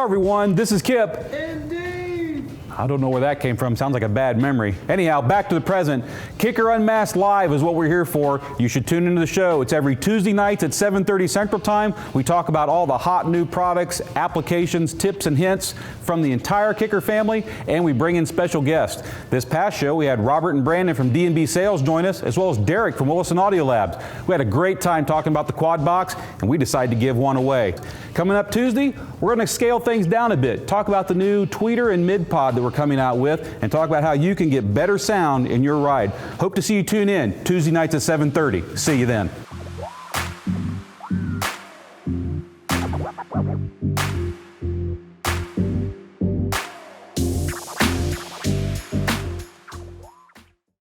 Hello everyone, this is Kip. Indeed. I don't know where that came from, sounds like a bad memory. Anyhow, back to the present. Kicker Unmasked Live is what we're here for. You should tune into the show. It's every Tuesday nights at 7:30 Central Time. We talk about all the hot new products, applications, tips and hints from the entire Kicker family, and we bring in special guests. This past show we had Robert and Brandon from D&B Sales join us, as well as Derek from Willison Audio Labs. We had a great time talking about the quad box, and we decided to give one away. Coming up Tuesday, we're going to scale things down a bit, talk about the new tweeter and mid pod that we're coming out with, and talk about how you can get better sound in your ride. Hope to see you tune in Tuesday nights at 7:30. See you then.